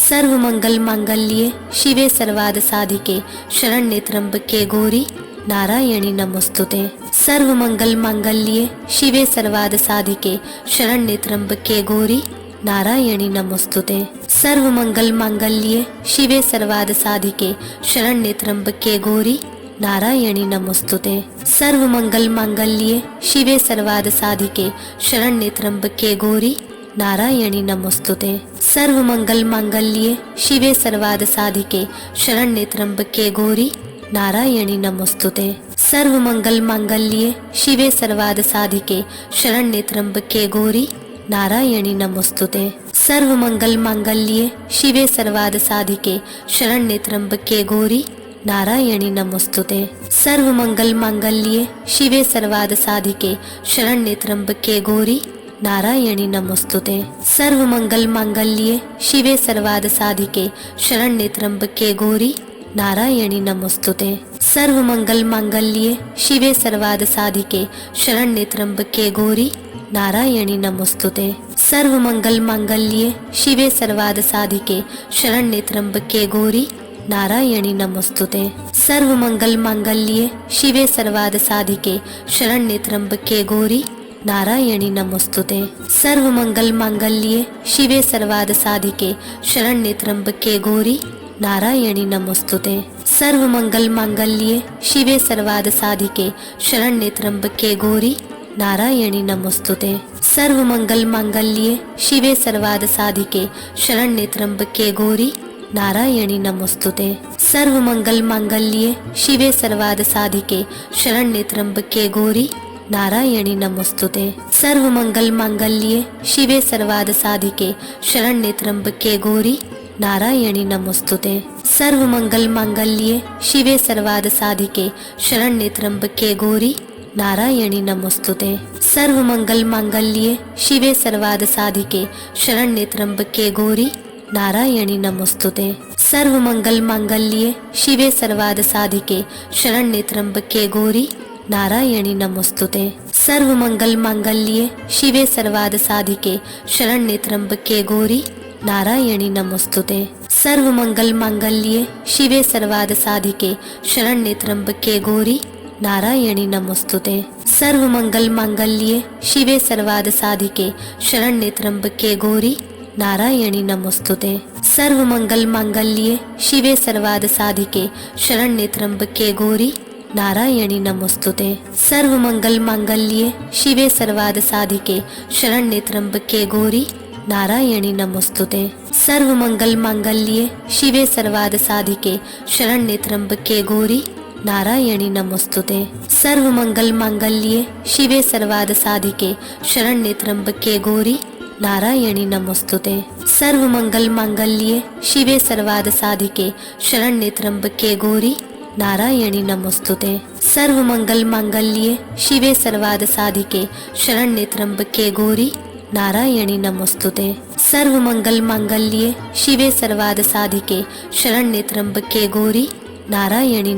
सर्वमंगल मांगल्ये शिवे सर्वाद साधिके शरण्ये त्र्यंबके गौरी नारायणी नमोस्तुते। सर्वमंगल मांगल्ये शिवे सर्वाद साधिके शरण्ये त्र्यंबके गौरी नारायणी नमोस्तुते। सर्वमंगल मांगल्ये शिवे सर्वाद साधिके शरण्ये त्र्यंबके गौरी नारायणी नमोस्तुते। सर्वमंगल मांगल्ये शिवे सर्वाद साधिके शरण्ये त्र्यंबके गौरी नारायणी नमोस्तुते। सर्वमंगल मांगल्ये शिवे सर्वाद साधिके शरण्ये त्र्यंबके गौरी नारायणी नमोस्तुते। सर्वमंगल मांगल्ये शिवे सर्वाद साधिके शरण्ये त्र्यंबके गौरी नारायणी नमोस्तुते। सर्वमंगल मांगल्ये शिवे सर्वाद साधिके शरण्ये त्र्यंबके गौरी नारायणी नमोस्तुते। सर्वमंगल मांगल्ये शिवे सर्वाद साधिके शरण्ये त्र्यंबके गौरी नारायणी नमोस्तुते। सर्वमंगल मांगल्ये शिवे सर्वाद साधिके शरण्ये त्र्यंबके गौरी नारायणी नमोस्तुते। सर्वमंगल मांगल्ये शिवे सर्वाद साधिके शरण्ये त्र्यंबके गौरी नारायणी नमोस्तुते। सर्वमंगल मांगल्ये शिवे सर्वाद साधिके शरण्ये त्र्यंबके गौरी नारायणी नमोस्तुते। सर्वमंगल मांगल्ये शिवे सर्वाद साधिके शरण्ये त्र्यंबके गौरी नारायणी नमोस्तुते। सर्वमंगल मांगल्ये शिवे सर्वाद साधिके शरण्ये त्र्यंबके गौरी नारायणी नमोस्तुते। सर्वमंगल मांगल्ये शिवे सर्वाद साधिके शरण्ये त्र्यंबके गौरी नारायणी नमोस्तुते। सर्वमंगल मांगल्ये शिवे सर्वाद साधिके शरण्ये त्र्यंबके गौरी नारायणी नमोस्तुते। सर्वमंगल मांगल्ये शिवे सर्वाद साधिके शरण्ये त्र्यंबके गौरी नारायणी नमोस्तुते। सर्वमंगल मांगल्ये शिवे सर्वाद साधिके शरण्ये त्र्यंबके गौरी नारायणी नमोस्तुते। सर्वमंगल मांगल्ये शिवे सर्वाद साधिके शरण्ये त्र्यंबके गौरी नारायणी नमोस्तुते। सर्वमंगल मांगल्ये शिवे सर्वाद साधिके शरण्ये त्र्यंबके गौरी नारायणी नमोस्तुते। सर्वमंगल मांगल्ये शिवे सर्वाद साधिके शरण्ये त्र्यंबके गौरी नारायणी नमोस्तुते। सर्वमंगल मांगल्ये शिवे सर्वाद साधिके शरण्ये त्र्यंबके गौरी नारायणी नमोस्तुते। सर्वमंगल मांगल्ये शिवे सर्वाद साधिके शरण्ये त्र्यंबके गौरी नारायणी नमोस्तुते। सर्वमंगल मांगल्ये शिवे सर्वाद साधिके शरण्ये त्र्यंबके गौरी नारायणी नमोस्तुते। सर्वमंगल मांगल्ये शिवे सर्वाद साधिके शरण्ये त्र्यंबके गौरी नारायणी नमोस्तुते। सर्वमंगल मांगल्ये शिवे सर्वाद साधिके शरण्ये त्र्यंबके गौरी नारायणी नमोस्तुते। सर्वमंगल मांगल्ये शिवे सर्वाद साधिके शरण्ये त्र्यंबके गौरी नारायणी नमोस्तुते। सर्वमंगल मांगल्ये शिवे सर्वाद साधिके शरण्ये त्र्यंबके गौरी नारायणी नमोस्तुते। सर्वमंगल मांगल्ये शिवे सर्वाद साधिके शरण्ये त्र्यंबके गौरी नारायणी नमोस्तुते। सर्वमंगल मांगल्ये शिवे सर्वाद साधिके शरण्ये त्र्यंबके गौरी नारायणी नमोस्तुते। सर्वमंगल मांगल्ये शिवे सर्वाद साधिके शरण्ये त्र्यंबके गौरी नारायणी नमोस्तुते। सर्वमंगल मांगल्ये शिवे सर्वाद साधिके शरण्ये त्र्यंबके गौरी नारायणी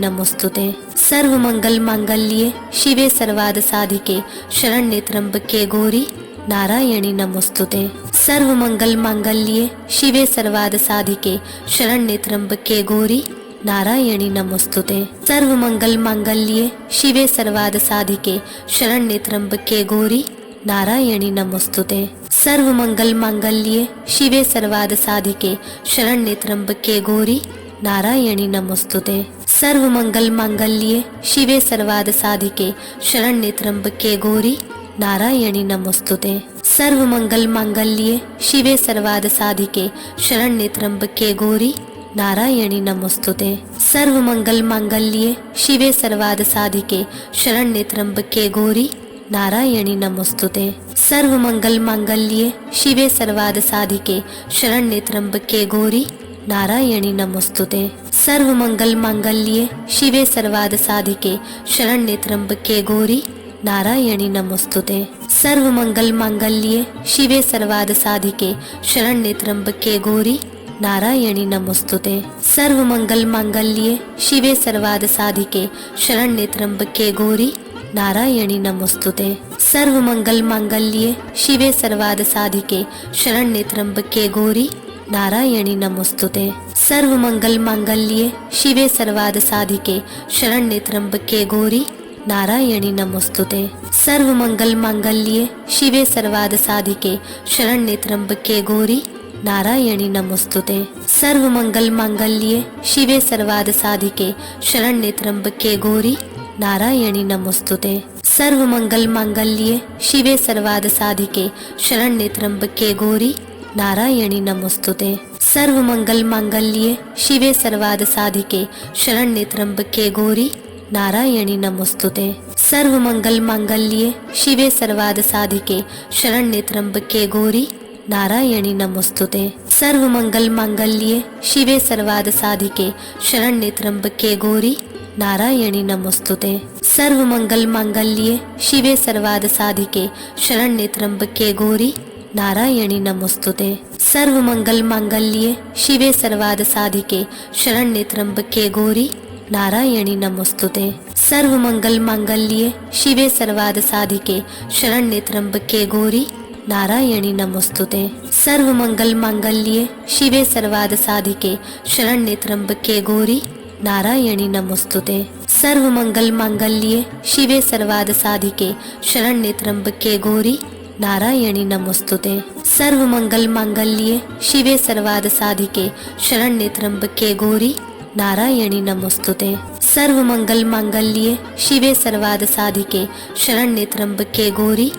नमोस्तुते। सर्वमंगल मांगल्ये शिवे सर्वाद साधिके शरण्ये त्र्यंबके गौरी नारायणी नमोस्तुते। सर्वमंगल मांगल्ये शिवे सर्वाद साधिके शरण्ये त्र्यंबके गौरी नारायणी नमोस्तुते। सर्वमंगल मांगल्ये शिवे सर्वाद साधिके शरण्ये त्र्यंबके गौरी नारायणी नमोस्तुते। सर्वमंगल मांगल्ये शिवे सर्वाद साधिके शरण्ये त्र्यंबके गौरी नारायणी नमोस्तुते। सर्वमंगल मांगल्ये शिवे सर्वाद साधिके शरण्ये त्र्यंबके गौरी नारायणी नमोस्तुते। सर्वमंगल मांगल्ये शिवे सर्वाद साधिके शरण्ये त्र्यंबके गौरी नारायणी नमोस्तुते। सर्वमंगल मांगल्ये शिवे सर्वाद साधिके शरण्ये त्र्यंबके गौरी नारायणी नमोस्तुते। सर्वमंगल मांगल्ये शिवे सर्वाद साधिके शरण्ये त्र्यंबके गौरी नारायणी नमोस्तुते। सर्वमंगल मांगल्ये शिवे सर्वाद साधिके शरण्ये त्र्यंबके गौरी नारायणी नमोस्तुते। सर्वमंगल मांगल्ये शिवे सर्वाद साधिके शरण्ये त्र्यंबके गौरी नारायणी नमोस्तुते। सर्वमंगल मांगल्ये शिवे सर्वाद साधिके शरण्ये त्र्यंबके गौरी नारायणी नमोस्तुते। सर्वमंगल मांगल्ये शिवे सर्वार्थ साधिके शरण्ये त्र्यंबके गौरी नारायणी नमोस्तुते। सर्वमंगल मांगल्ये शिवे सर्वार्थ साधिके शरण्ये त्र्यंबके गौरी नारायणी नमोस्तुते। सर्वमंगल मांगल्ये शिवे सर्वार्थ साधिके शरण्ये त्र्यंबके गौरी नारायणी नमोस्तुते। सर्वमंगल मांगल्ये शिवे सर्वार्थ साधिके शरण्ये त्र्यंबके गौरी नारायणी नमोस्तुते। सर्वमंगल मांगल्ये शिवे सर्वार्थ साधिके शरण्ये त्र्यंबके गौरी नारायणी नमोस्तुते। सर्वमंगल मांगल्ये शिवे सर्वार्थ साधिके शरण्ये त्र्यंबके गौरी नारायणी नमोस्तुते। सर्वमंगल मांगल्ये शिवे सर्वार्थ साधिके शरण्ये त्र्यंबके गौरी नारायणी नमोस्तुते। सर्वमंगल मांगल्ये शिवे सर्वार्थ साधिके शरण्ये त्र्यंबके गौरी नारायणी नमोस्तुते। सर्वमंगल मांगल्ये शिवे सर्वार्थ साधिके शरण्ये त्र्यंबके गौरी नारायणी नमोस्तुते। सर्वमंगल मांगल्ये शिवे सर्वार्थ साधिके शरण्ये त्र्यंबके गौरी नारायणी नमोस्तुते। सर्वमंगल मांगल्ये शिवे सर्वार्थ साधिके शरण्ये त्र्यंबके गौरी नारायणी नमोस्तुते। सर्वमंगल मांगल्ये शिवे सर्वार्थ साधिके शरण्ये त्र्यंबके गौरी नारायणी नमोस्तुते। सर्वमंगल मांगल्ये शिवे सर्वार्थ साधिके शरण्ये त्र्यंबके गौरी नारायणी नमोस्तुते। सर्वमंगल मांगल्ये शिवे सर्वार्थ साधिके शरण्ये त्र्यंबके गौरी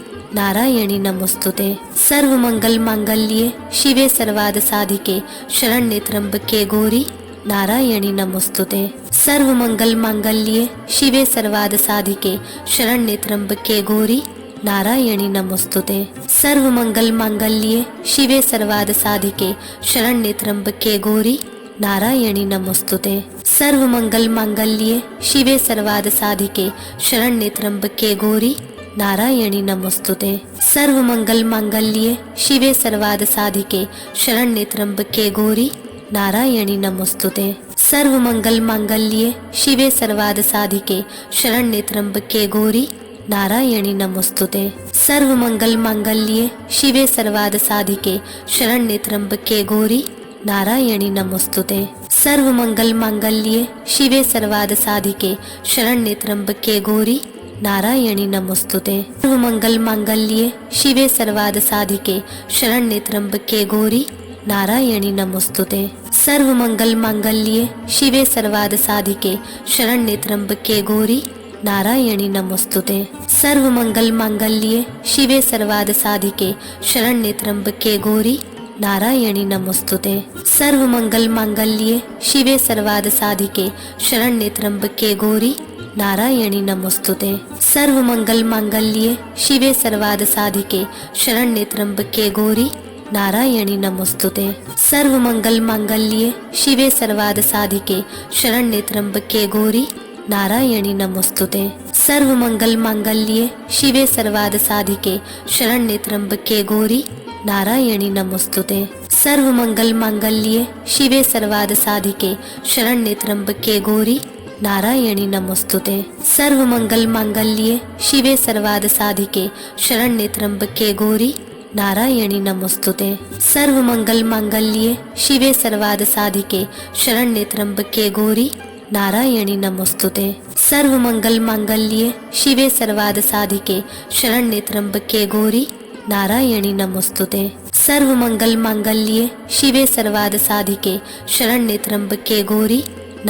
नारायणी नमोस्तुते। सर्वमंगल मांगल्ये शिवे सर्वार्थ साधिके शरण्ये त्र्यंबके गौरी नारायणी नमोस्तुते। सर्वमंगल मांगल्ये शिवे सर्वार्थ साधिके शरण्ये त्र्यंबके गौरी नारायणी नमोस्तुते। सर्वमंगल मांगल्ये शिवे सर्वार्थ साधिके शरण्ये त्र्यंबके गौरी नारायणी नमोस्तुते। सर्वमंगल मांगल्ये शिवे सर्वार्थ साधिके शरण्ये त्र्यंबके गौरी नारायणी नमोस्तुते। सर्वमंगल मांगल्ये शिवे सर्वार्थ साधिके शरण्ये त्र्यंबके गौरी नारायणी नमोस्तुते। सर्वमंगल मांगल्ये शिवे सर्वार्थ साधिके शरण्ये त्र्यंबके गौरी नारायणी नमोस्तुते। सर्वमंगल मांगल्ये शिवे सर्वार्थ साधिके शरण्ये त्र्यंबके गौरी नारायणी नमोस्तुते। सर्वमंगल मांगल्ये शिवे सर्वार्थ साधिके शरण्ये त्र्यंबके गौरी नारायणी नमोस्तुते। सर्वमंगल मांगल्ये शिवे सर्वार्थ साधिके शरण्ये त्र्यंबके गौरी नारायणी नमोस्तुते। सर्वमंगल मांगल्ये शिवे सर्वार्थ साधिके शरण्ये त्र्यंबके गौरी नारायणी नमोस्तुते। सर्वमंगल मांगल्ये शिवे सर्वार्थ साधिके शरण्ये त्र्यंबके गौरी नारायणी नमोस्तुते। सर्वमंगल मांगल्ये शिवे सर्वार्थ साधिके शरण्ये त्र्यंबके गौरी नारायणी नमोस्तुते। सर्वमंगल मांगल्ये शिवे सर्वार्थ साधिके शरण्ये त्र्यंबके गौरी नारायणी नमोस्तुते। सर्वमंगल मांगल्ये शिवे सर्वार्थ साधिके शरण्ये त्र्यंबके गौरी नारायणी नमोस्तुते। सर्वमंगल मांगल्ये शिवे सर्वार्थ साधिके शरण्ये त्र्यंबके गौरी नारायणी नमोस्तुते। सर्वमंगल मांगल्ये शिवे सर्वार्थ साधिके शरण्ये त्र्यंबके गौरी नारायणी नमोस्तुते। सर्वमंगल मांगल्ये शिवे सर्वार्थ साधिके शरण्ये त्र्यंबके गौरी नारायणी नमोस्तुते। सर्वमंगल मांगल्ये शिवे सर्वार्थ साधिके शरण्ये त्र्यंबके गौरी नारायणी नमोस्तुते। सर्वमंगल मांगल्ये शिवे सर्वार्थ साधिके शरण्ये त्र्यंबके गौरी नारायणी नमोस्तुते। सर्वमंगल मांगल्ये शिवे सर्वार्थ साधिके शरण्ये त्र्यंबके गौरी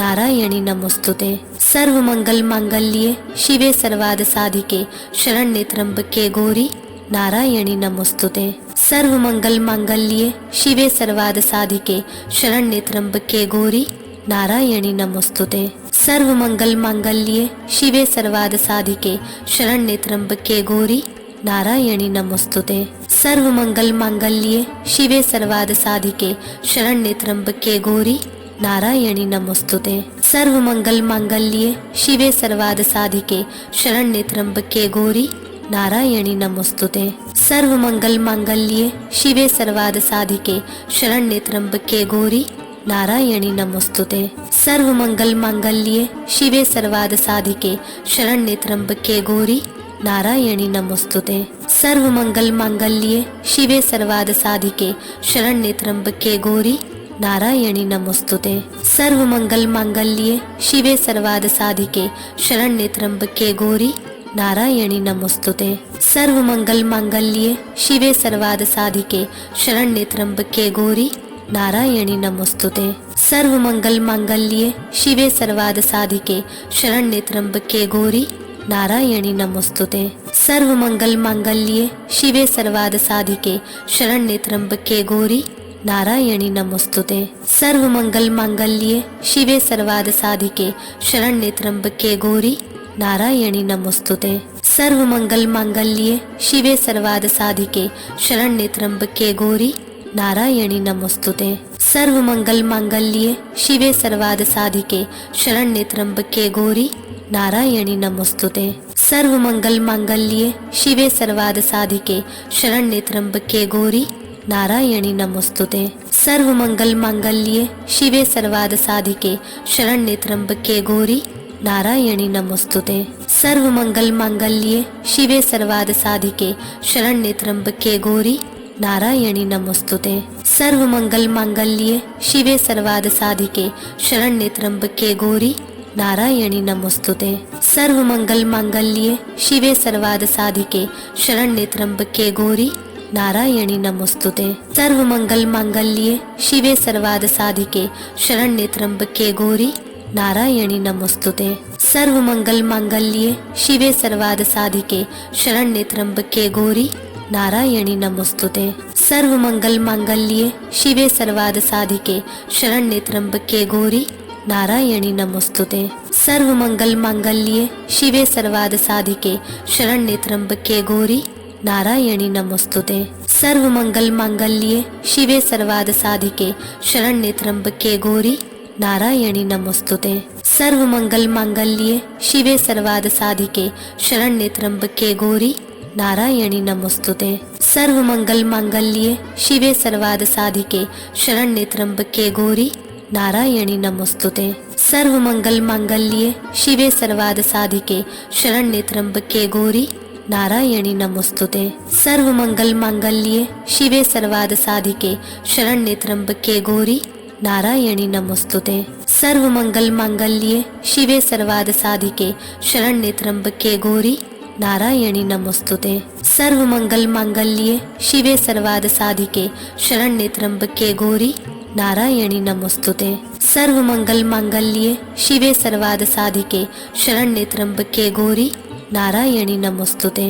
नारायणी नमोस्तुते। सर्वमंगल मांगल्ये शिवे सर्वार्थ साधिके शरण्ये त्र्यंबके गौरी नारायणी नमोस्तुते। सर्वमंगल मांगल्ये शिवे सर्वार्थ साधिके शरण्ये त्र्यंबके गौरी नारायणी नमोस्तुते। सर्वमंगल मांगल्ये शिवे सर्वार्थ साधिके शरण्ये त्र्यंबके गौरी नारायणी नमोस्तुते। सर्वमंगल मांगल्ये शिवे सर्वार्थ साधिके शरण्ये त्र्यंबके गौरी नारायणी नमोस्तुते। सर्वमंगल मांगल्ये शिवे सर्वार्थ साधिके शरण्ये त्र्यंबके गौरी नारायणी नमोस्तुते। सर्वमंगल मांगल्ये शिवे सर्वार्थ साधिके शरण्ये त्र्यंबके गौरी नारायणी नमोस्तुते। सर्वमंगल मांगल्ये शिवे सर्वार्थ साधिके शरण्ये त्र्यंबके गौरी नारायणी नमोस्तुते। सर्वमंगल मांगल्ये शिवे सर्वार्थ साधिके शरण्ये त्र्यंबके गौरी नारायणी नमोस्तुते। सर्वमंगल मांगल्ये शिवे सर्वार्थ साधिके शरण्ये त्र्यंबके गौरी नारायणी नमोस्तुते। सर्वमंगल मांगल्ये शिवे सर्वार्थ साधिके शरण्ये त्र्यंबके गौरी नारायणी नमोस्तुते। सर्वमंगल मांगल्ये शिवे सर्वार्थ साधिके शरण्ये त्र्यंबके गौरी नारायणी नमोस्तुते। सर्वमंगल मांगल्ये शिवे सर्वार्थ साधिके शरण्ये त्र्यंबके गौरी नारायणी नमोस्तुते। सर्वमंगल मांगल्ये शिवे सर्वार्थ साधिके शरण्ये त्र्यंबके गौरी नारायणी नमोस्तुते। सर्वमंगल मांगल्ये शिवे सर्वार्थ साधिके शरण्ये त्र्यंबके गौरी नारायणी नमोस्तुते। सर्वमंगल मांगल्ये शिवे सर्वार्थ साधिके शरण्ये त्र्यंबके गौरी नारायणी नमोस्तुते। सर्वमंगल मांगल्ये शिवे सर्वार्थ साधिके शरण्ये त्र्यंबके गौरी नारायणी नमोस्तुते। सर्वमंगल मांगल्ये शिवे सर्वार्थ साधिके शरण्ये त्र्यंबके गौरी नारायणी नमोस्तुते। सर्वमंगल मांगल्ये शिवे सर्वार्थ साधिके शरण्ये त्र्यंबके गौरी नारायणी नमोस्तुते। सर्वमंगल मांगल्ये शिवे सर्वार्थ साधिके शरण्ये त्र्यंबके गौरी नारायणी नमोस्तुते। सर्वमंगल मांगल्ये शिवे सर्वार्थ साधिके शरण्ये त्र्यंबके गौरी नारायणी नमोस्तुते। सर्वमंगल मांगल्ये शिवे सर्वार्थ साधिके शरण्ये त्र्यंबके गौरी नारायणी नमोस्तुते। सर्वमंगल मांगल्ये शिवे सर्वार्थ साधिके शरण्ये त्र्यंबके गौरी नारायणी नमोस्तुते। सर्वमंगल मांगल्ये शिवे सर्वार्थ साधिके शरण्ये त्र्यंबके गौरी नारायणी नमोस्तुते। सर्वमंगल मांगल्ये शिवे सर्वार्थ साधिके शरण्ये त्र्यंबके गौरी नारायणी नमोस्तुते। सर्वमंगल मांगल्ये शिवे सर्वार्थ साधिके शरण्ये त्र्यंबके गौरी नारायणी नमोस्तुते। सर्वमंगल मांगल्ये शिवे सर्वार्थ साधिके शरण्ये त्र्यंबके गौरी नारायणी नमोस्तुते। सर्वमंगल मांगल्ये शिवे सर्वार्थ साधिके शरण्ये त्र्यंबके गौरी नारायणी नमोस्तुते। सर्वमंगल मांगल्ये शिवे सर्वार्थ साधिके शरण्ये त्र्यंबके गौरी नारायणी नमोस्तुते। सर्वमंगल मांगल्ये शिवे सर्वार्थ साधिके शरण्ये त्र्यंबके गौरी नारायणी नमोस्तुते। सर्वमंगल मांगल्ये शिवे सर्वार्थ साधिके शरण्ये त्र्यंबके गौरी नारायणी नमोस्तुते। सर्वमंगल मांगल्ये शिवे सर्वार्थ साधिके शरण्ये त्र्यंबके गौरी नारायणी नमोस्तुते। सर्वमंगल मांगल्ये शिवे सर्वार्थ साधिके शरण्ये त्र्यंबके गौरी नारायणी नमोस्तुते।